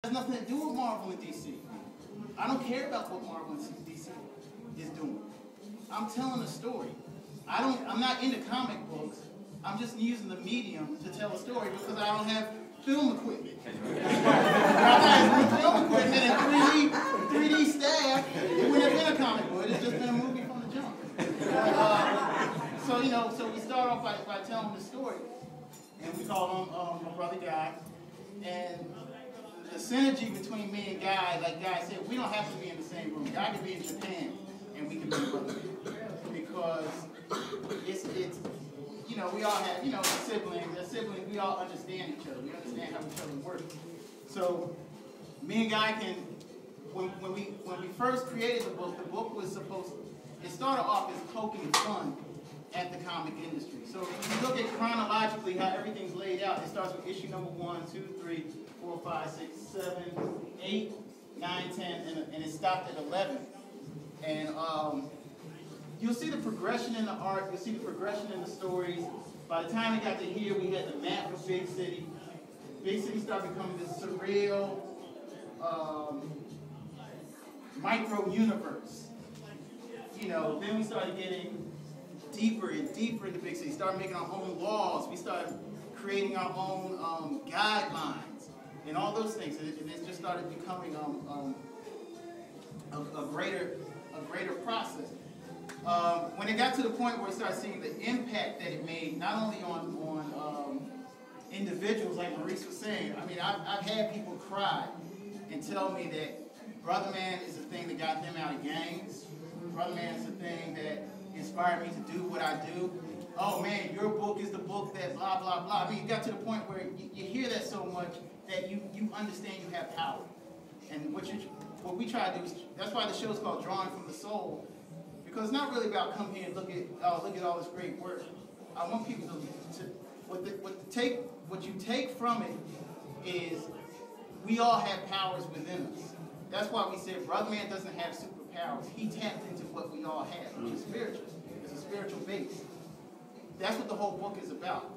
has nothing to do with Marvel and DC. I don't care about what Marvel and DC is doing. I'm telling a story. I'm not into comic books. I'm just using the medium to tell a story because I don't have film equipment. Film equipment and 3D staff, it wouldn't have been a comic book. It's just been a movie from the jump. So we start off by telling the story, and we call him my brother Guy. And the synergy between me and Guy, like Guy said, we don't have to be in the same room. Guy could be in Japan, and we can be brothers because it's we all have siblings. As siblings, we all understand each other. We understand how each other works. So me and Guy can, when we first created the book was supposed to, it started off as poking fun at the comic industry. So if you look at chronologically how everything's laid out, it starts with issue number 1, 2, 3, 4, 5, 6, 7, 8, 9, 10, and it stopped at 11. And you'll see the progression in the art, you'll see the progression in the stories. By the time it got to here, we had the map of Big City. Big City started becoming this surreal micro-universe. Then we started getting deeper and deeper into Big City. Started making our own laws. We started creating our own guidelines and all those things. And it just started becoming a greater process. When it got to the point where we started seeing the impact that it made, not only on individuals, like Maurice was saying. I mean, I've had people cry and tell me that Brotherman is the thing that got them out of gangs. Brotherman is the thing that inspired me to do what I do. Oh man, your book is the book that blah, blah, blah. I mean, you got to the point where you hear that so much that you understand you have power. And what we try to do is, that's why the show is called Drawing from the Soul, because it's not really about come here and look at all this great work. I want people to what you take from it is we all have powers within us. That's why we said Brotherman doesn't have superpowers. He tapped into what we all have, which is spiritual. It's a spiritual base. That's what the whole book is about.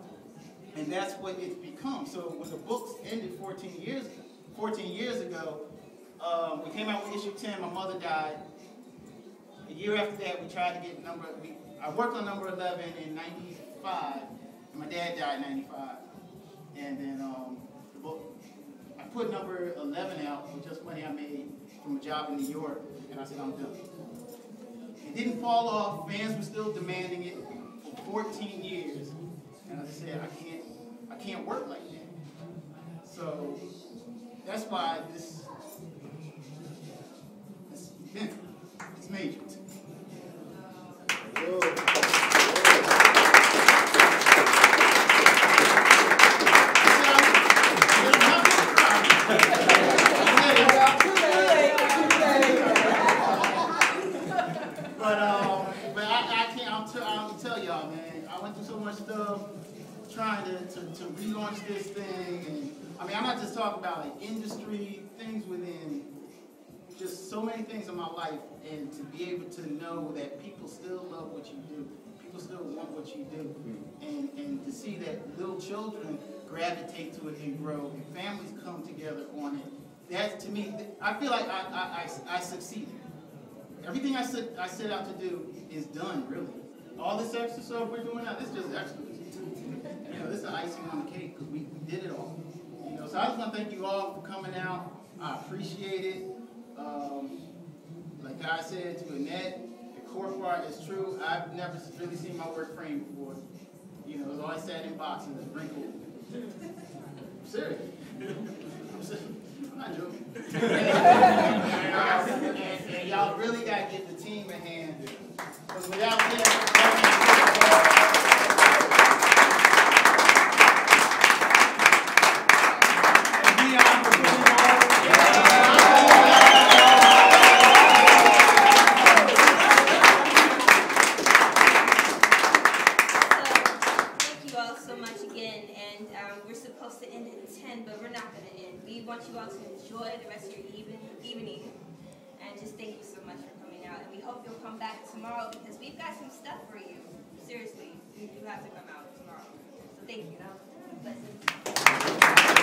And that's what it's become. So when the books ended 14 years ago, we came out with issue 10, my mother died. A year after that, we tried to get I worked on number 11 in 95, and my dad died in 95. And then the book, I put number 11 out with just money I made from a job in New York, and I said, I'm done. It didn't fall off. Fans were still demanding it for 14 years. And I said, I can't work like that. So that's why it's major. I'll tell y'all, man, I went through so much stuff trying to relaunch this thing. And I mean, I'm not just talking about like industry, things within just so many things in my life, and to be able to know that people still love what you do, people still want what you do, and to see that little children gravitate to it and grow, and families come together on it. That, to me, I feel like I succeeded. Everything I set out to do is done, really. All this extra stuff we're doing now, this is just extras. This is the icing on the cake, because we did it all. So I just want to thank you all for coming out. I appreciate it. Like I said to Annette, the corp art is true. I've never really seen my work framed before. It's always sat in boxes and wrinkled. I'm serious. I'm not joking. And y'all really got to give the team a hand. Because without them, to end at 10, but we're not going to end. We want you all to enjoy the rest of your evening. And just thank you so much for coming out. And we hope you'll come back tomorrow because we've got some stuff for you. Seriously, you have to come out tomorrow. So thank you. Blessings.